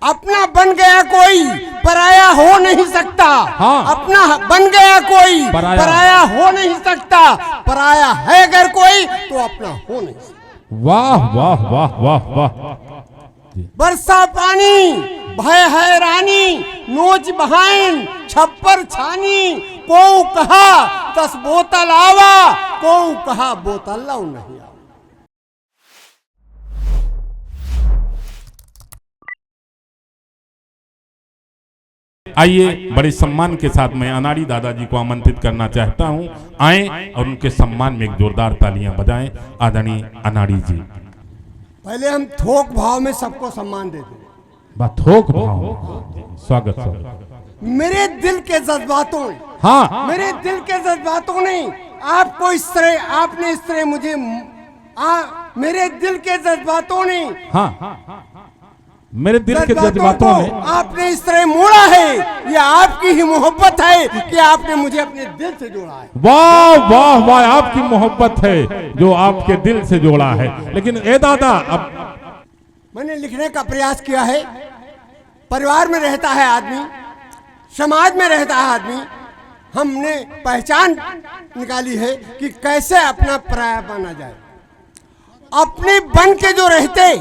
अपना बन गया कोई पराया हो नहीं सकता। हाँ। अपना बन गया कोई पराया हो नहीं सकता। पराया है अगर कोई तो अपना हो नहीं सकता। वाह वाह वाह वाह वाह। बरसा पानी भय हैरानी नोच बहाइन छप्पर छानी। को कहा 10 बोतल आवा को कहा बोतल लाओ नहीं। आइए बड़े सम्मान के साथ मैं अनाड़ी दादाजी को आमंत्रित करना चाहता हूं। आए और उनके सम्मान में एक जोरदार तालियां बजाएं। आदरणीय अनाड़ी जी। पहले हम थोक भाव में सबको सम्मान देते हैं। थोक भाव। स्वागत स्वागत। मेरे दिल के जज्बातों ने, हाँ, मेरे दिल के जज्बातों ने आपको इस तरह, आपने इस तरह मुझे मेरे दिल के जज्बातों ने, हाँ, मेरे दिल के जज्बातों ने आपने इस तरह मोड़ा है। ये आपकी ही मोहब्बत है कि आपने मुझे अपने दिल से जोड़ा है। वाह वाह वाह, आपकी मोहब्बत है जो आपके दिल से जोड़ा है। लेकिन ए दादा, अब मैंने लिखने का प्रयास किया है। परिवार में रहता है आदमी, समाज में रहता है आदमी। हमने पहचान निकाली है कि कैसे अपना पराया बना जाए। अपने बन के जो रहते,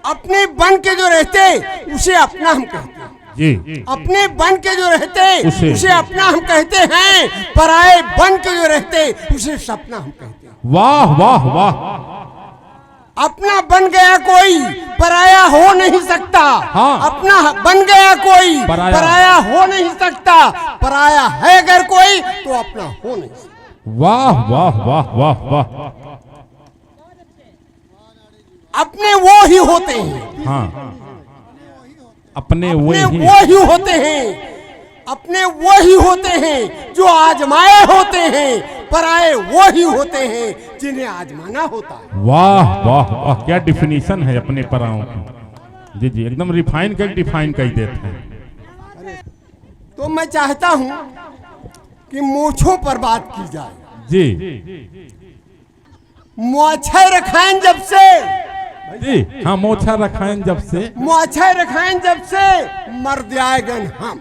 अपने बन के जो रहते उसे अपना हम कहते हैं जी। अपने बन के जो रहते उसे अपना हम कहते हैं। पराए बन के जो रहते उसे सपना हम कहते हैं। वाह वाह वाह। अपना बन गया कोई पराया हो नहीं सकता। हाँ। अपना बन गया कोई पराया हो नहीं सकता। पराया है अगर कोई तो अपना हो नहीं सकता। वाह वाह वाह वाह वाह। अपने वो ही होते हैं। हाँ, अपने वो ही होते हैं। अपने वो ही होते हैं जो आजमाए होते हैं। पराए वो ही होते हैं जिन्हें आजमाना होता है। वाह वाह वाह, क्या डिफिनीशन है अपने पराओं की। जी जी, एकदम रिफाइन कर डिफाइन कर देते हैं। तो मैं चाहता हूं कि मूछों पर बात की जाए। जी मुआछे रखाएं जब से जी, हाँ, मोछा रखाएं जब से, मुआछे रखाएं जब से मर्द आएगन हम।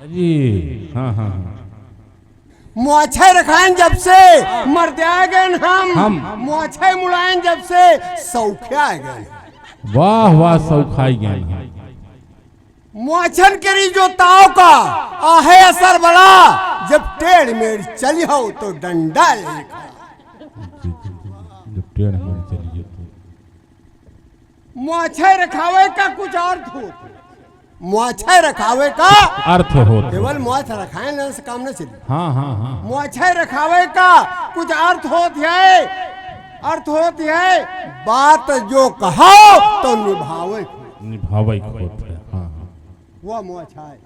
जी हाँ हाँ हाँ। मुआछे रखाएं जब से मर्द आएगन हम। मुआछे मुड़ाएं जब से सौखे आएगन। वाह वाह, सौखाई ज्ञान। मुआछन करी जो ताव का आहे असर बड़ा। जब टेढ़ मेढ़ चली हो तो डंडा लेखा। जब टेढ़ मेढ़ चलिए तो मुआछे रखावे का कुछ अर्थ हो। मुआछे रखावे का अर्थ हो, केवल मुआछ रखाए ना से काम न चले। हाँ हाँ हाँ। मुआछे रखावे का कुछ अर्थ होती है। अर्थ होती है बात जो कहो तो निभावे निभावे होता है। हाँ हाँ, वो मुआछा है।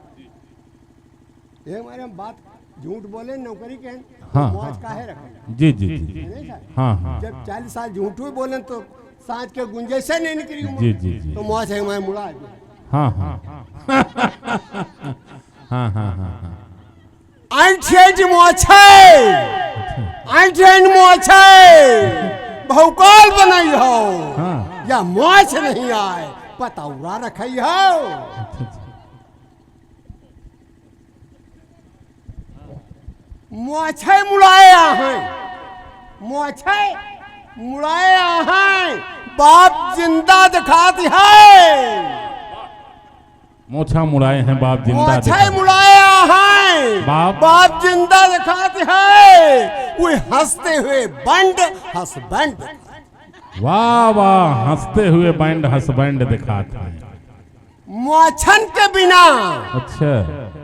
ये हमारे हम बात झूठ बोले नौकरी के हाँ, मुआछ काहे रखे। जी जी जी, हाँ हाँ, जब 40 साल झूठ ही बोले तो सांच के गुंजाइश से नहीं निकली। जी जी जी, तो मुआछ है मैं मुड़ा। हाँ हाँ हाँ हाँ हाँ। भौकाल बनाई हो हाँ। या मुआछ नहीं आए पतौरा रखी हो। मुआछे मुड़ाया है, मुआछे मुड़ाया है। बाप जिंदा दिखाती है। मोछा मुड़ाए हैं बाप जिंदा मुआछे मुड़ाया है। बाप जिंदा दिखाती है। वो हंसते हुए बंड हसबैंड। वाह वाह, हंसते हुए बैंड हसबैंड दिखाते हैं। मुआछन के बिना, अच्छा,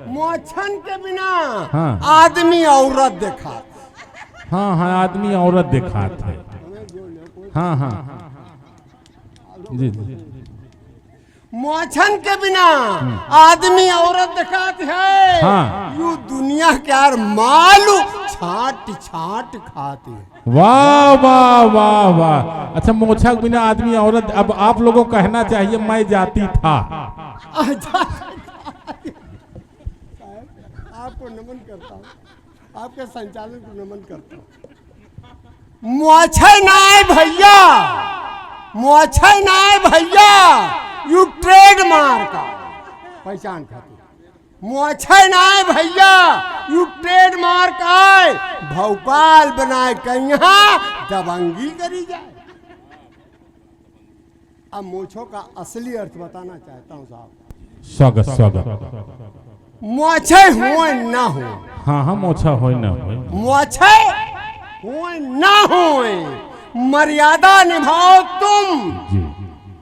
मुआछन के बिना हाँ। आदमी औरत दिखाते। हाँ हाँ, आदमी औरत दिखाते हैं। हाँ हाँ जी जी, मुआछन के बिना आदमी औरत दिखाती है। हाँ। यू दुनिया के यार मालू छाट छाट खाती है। वाह वाह वाह वाह। अच्छा, मोछा के बिना आदमी औरत। अब आप लोगों को कहना चाहिए मैं जाती था। आपको नमन करता हूँ, आपके संचालन को नमन करता हूँ। मुआछे नाय भैया, मुआछे नाय भैया। यू ट्रेडमार्क पहचान खातिर मोछे ना है भैया, यू ट्रेडमार्क आए भोपाल बनाए कहीं दबंगी करी जाए। अब मोछों का असली अर्थ बताना चाहता हूं साहब। स्वागत स्वागत। मोछे हो ना हो, हाँ हाँ मोछा हो ना हो, मोछे हो ना हो, मर्यादा निभाओ तुम जी।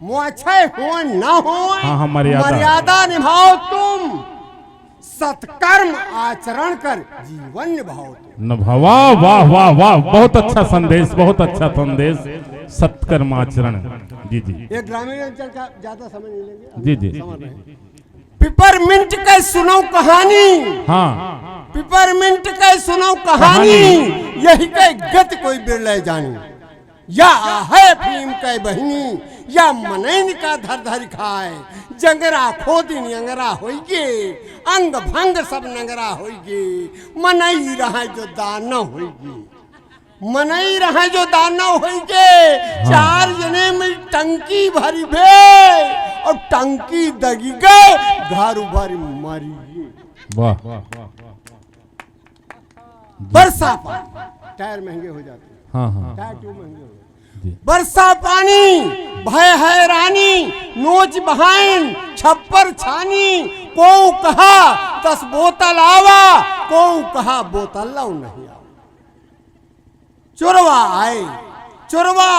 मोछे हो ना हो, हाँ हाँ मर्यादा निभाओ तुम, सत्कर्म आचरण कर जीवन निभाओ तुम। नभावा वाह वाह वाह, बहुत अच्छा संदेश, बहुत अच्छा संदेश, सत्कर्म आचरण। जी जी ये ग्रामीण अंचल का ज्यादा समय नहीं लेंगे। जी जी समझ रहे हैं। पिपरमिंट के सुनो कहानी, हाँ पिपरमिंट के सुनो कहानी, यही के गति कोई बिरले जानी, या है भीम के बहिनी, या मनैन का धर धर खाए, जंगरा खोदिन अंगरा होइगे, अंग भंग सब नंगरा होइगे, मनई रहा जो दानव होइगे, मनई रहा जो दानव होइगे, चार जने में टंकी भरी भे और टंकी दगी गए घर भरी मरी गए। वाह। बरसा पानी टायर महंगे हो जाते हैं, हाँ हाँ टायर ट्यूब महंगे हो जाते जी। हैं। बरसा पानी भय हैरानी, नोच बहाइन छप्पर छानी, को कहा 10 बोतल आवा, को कहा बोतल लाओ नहीं आवा। चोरवा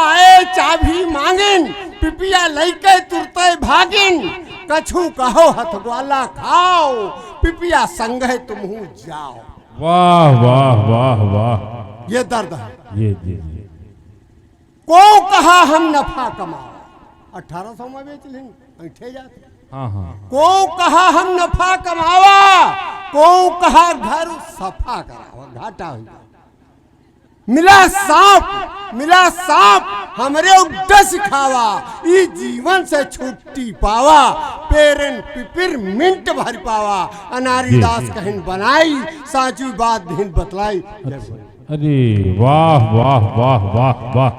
आए चाबी मांगिन, पिपिया लइके तुरते भागिन, कछु कहो हथवाला खाओ, पिपिया संगे तुमहू जाओ। वाह वाह वाह वाह, ये दर्द है। ये जी जी। को कहा हम नफा कमाओ, 1800 में बेच लेंगे ऐठे जाते। हाँ हाँ को कहा हम नफा कमावा, को कहा घर सफा करावा, घाटा हो गया। मिला सांप हमरे उड्डा सिखावा, ई जीवन से छुट्टी पावा, पेरन पिपिर मिंट भर पावा, अनारी दास कहन बनाई, साची बात दिन बतलाई। अरे वाह वाह वाह वाह वाह।